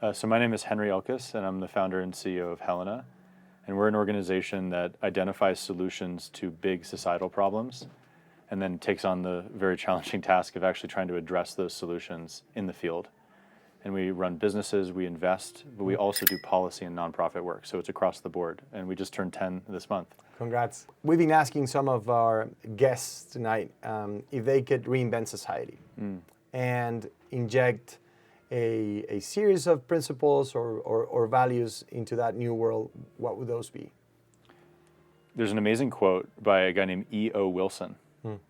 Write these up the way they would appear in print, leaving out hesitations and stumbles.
So my name is Henry Elkus, and I'm the founder and CEO of Helena. And we're an organization that identifies solutions to big societal problems and then takes on the very challenging task of actually trying to address those solutions in the field. And we run businesses, we invest, but we also do policy and nonprofit work. So it's across the board. And we just turned 10 this month. Congrats. We've been asking some of our guests tonight if they could reinvent society and inject a series of principles or values into that new world. What would those be? There's an amazing quote by a guy named E.O. Wilson, and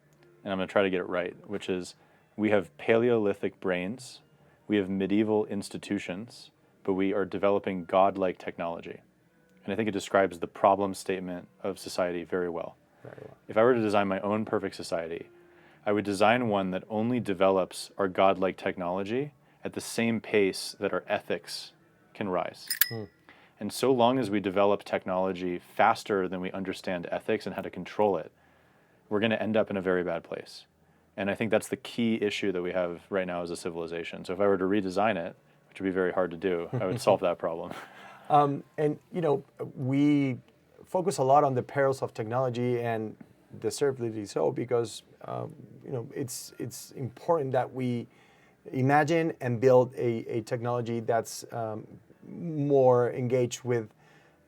I'm going to try to get it right, which is, "We have Paleolithic brains, we have medieval institutions, but we are developing godlike technology." And I think it describes the problem statement of society very well. Very well. If I were to design my own perfect society, I would design one that only develops our godlike technology at the same pace that our ethics can rise. And so long as we develop technology faster than we understand ethics and how to control it, we're going to end up in a very bad place. And I think that's the key issue that we have right now as a civilization. So if I were to redesign it, which would be very hard to do, I would solve that problem. And we focus a lot on the perils of technology, and deservedly so, because it's important that we imagine and build a technology that's more engaged with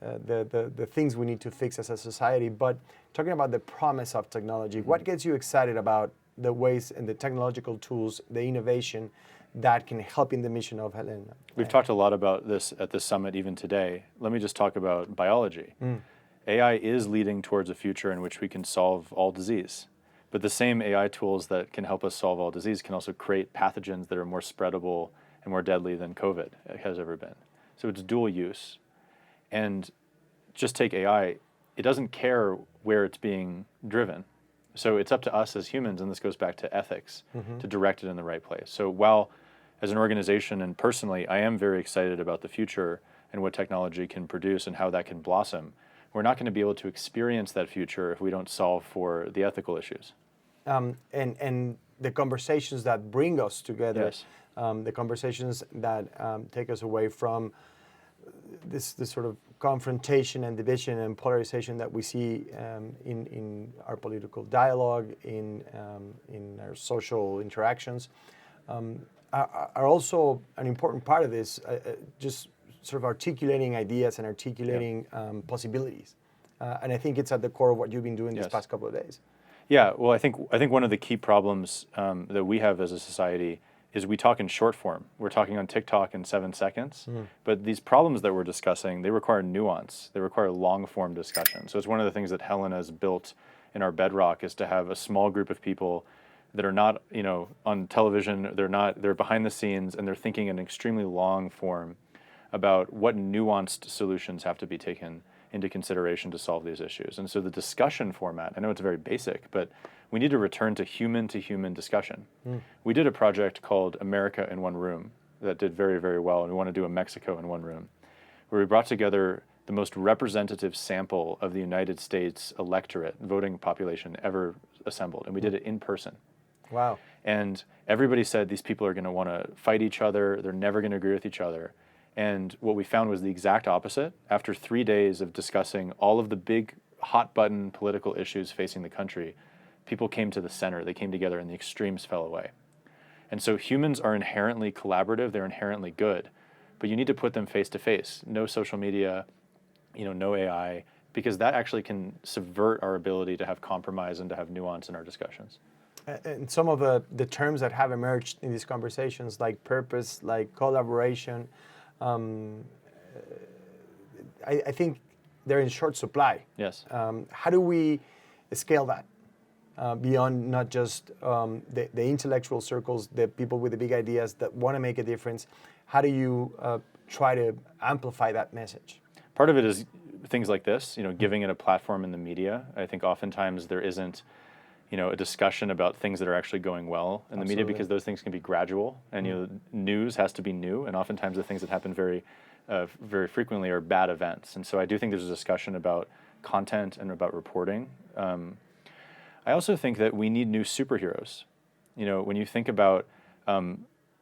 the things we need to fix as a society. But talking about the promise of technology, what gets you excited about the ways and the technological tools, the innovation that can help in the mission of Helena? We've talked a lot about this at this summit even today. Let me just talk about biology. AI is leading towards a future in which we can solve all disease. But the same AI tools that can help us solve all disease can also create pathogens that are more spreadable and more deadly than COVID has ever been. So it's dual use. And just take AI, it doesn't care where it's being driven. So it's up to us as humans, and this goes back to ethics, to direct it in the right place. So while as an organization and personally, I am very excited about the future and what technology can produce and how that can blossom, we're not going to be able to experience that future if we don't solve for the ethical issues. And the conversations that bring us together, Yes. The conversations that take us away from this sort of confrontation and division and polarization that we see in our political dialogue, in our social interactions, are also an important part of this, just sort of articulating ideas and articulating possibilities. And I think it's at the core of what you've been doing these past couple of days. Yeah, well, I think one of the key problems that we have as a society is we talk in short form. We're talking on TikTok in 7 seconds, but these problems that we're discussing, they require nuance. They require long form discussion. So it's one of the things that Helena has built in our bedrock, is to have a small group of people that are not, on television. They're behind the scenes, and they're thinking in extremely long form about what nuanced solutions have to be taken into consideration to solve these issues. And so the discussion format, I know it's very basic, but we need to return to human discussion. We did a project called America in One Room that did very, very well, and we want to do a Mexico in One Room, where we brought together the most representative sample of the United States electorate, voting population ever assembled, and we did it in person. Wow. And everybody said these people are going to want to fight each other, they're never going to agree with each other. And what we found was the exact opposite. After 3 days of discussing all of the big hot button political issues facing the country, people came to the center, they came together, and the extremes fell away. And so humans are inherently collaborative, they're inherently good, but you need to put them face to face. No social media, no AI, because that actually can subvert our ability to have compromise and to have nuance in our discussions. And some of the terms that have emerged in these conversations, like purpose, like collaboration, I think they're in short supply. Yes. How do we scale that beyond not just the intellectual circles, the people with the big ideas that want to make a difference? How do you try to amplify that message? Part of it is things like this, giving it a platform in the media. I think oftentimes there isn't a discussion about things that are actually going well in the media, because those things can be gradual, and news has to be new, and oftentimes the things that happen very frequently are bad events. And so I do think there's a discussion about content and about reporting. I also think that we need new superheroes. When you think about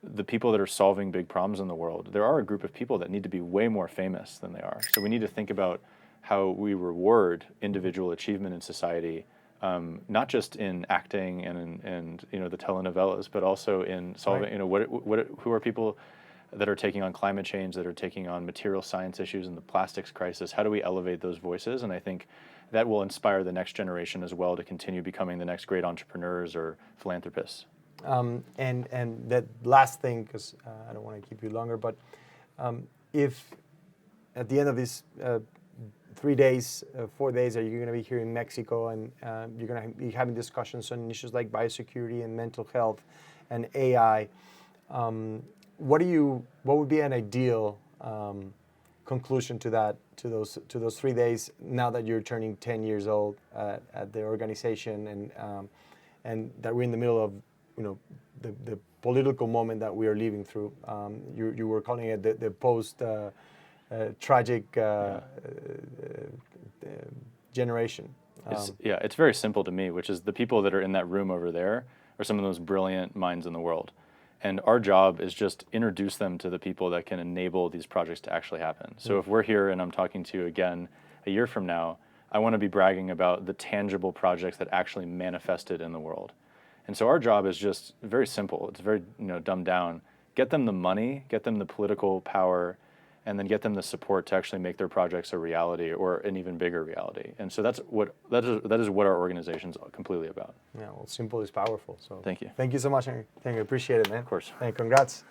the people that are solving big problems in the world, there are a group of people that need to be way more famous than they are. So we need to think about how we reward individual achievement in society, not just in acting and the telenovelas, but also in solving, who are people that are taking on climate change, that are taking on material science issues and the plastics crisis. How do we elevate those voices? And I think that will inspire the next generation as well to continue becoming the next great entrepreneurs or philanthropists. And that last thing, because I don't want to keep you longer, but if at the end of these 3 days, 4 days that you're going to be here in Mexico, and you're going to be having discussions on issues like biosecurity and mental health and AI, what would be an ideal conclusion to that, to those 3 days, now that you're turning 10 years old at the organization, and that we're in the middle of the political moment that we are living through? You were calling it the post tragic generation. It's very simple to me, which is the people that are in that room over there are some of the most brilliant minds in the world. And our job is just introduce them to the people that can enable these projects to actually happen. So if we're here and I'm talking to you again a year from now, I want to be bragging about the tangible projects that actually manifested in the world. And so our job is just very simple. It's very dumbed down. Get them the money, get them the political power, and then get them the support to actually make their projects a reality, or an even bigger reality. And so that is what our organization's completely about. Yeah, well, simple is powerful. So thank you. Thank you so much, Henry. Thank you. Appreciate it, man. Of course. And congrats.